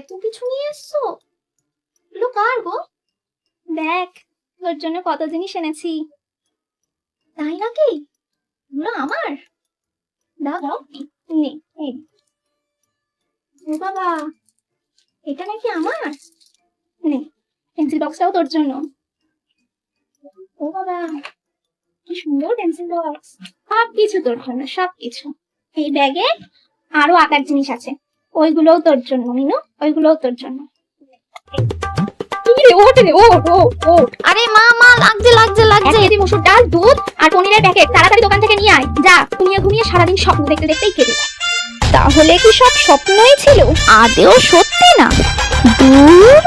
এত কিছু নিয়ে এসছো? এগুলো কার গো? দেখ, তোর জন্য কত জিনিস এনেছি। তাই নাকি? এগুলো আমার? দাও দাও, নে এই। ও বাবা, এটা নাকি আমার? নে, পেন্সিল বক্সটাও তোর জন্য। ও বাবা, কি সুন্দর পেন্সিল বক্স। সব কিছু তোর জন্য, সব কিছু। এই ব্যাগে আরো আঁকার জিনিস আছে, ওইগুলোও তোর জন্য মিনু, ওইগুলোও তোর জন্য। আরে মা মা, লাগছে লাগছে লাগছে। 1 কেজি মসুর ডাল, দুধ আর পনিরের প্যাকেট তাড়াতাড়ি দোকান থেকে নিয়ে আয়। যা, ঘুমিয়ে ঘুমিয়ে সারাদিন স্বপ্ন দেখতে দেখতেই কেটে যায়। তাহলে কি সব স্বপ্নই ছিল, আদেও সত্যি না? দূর।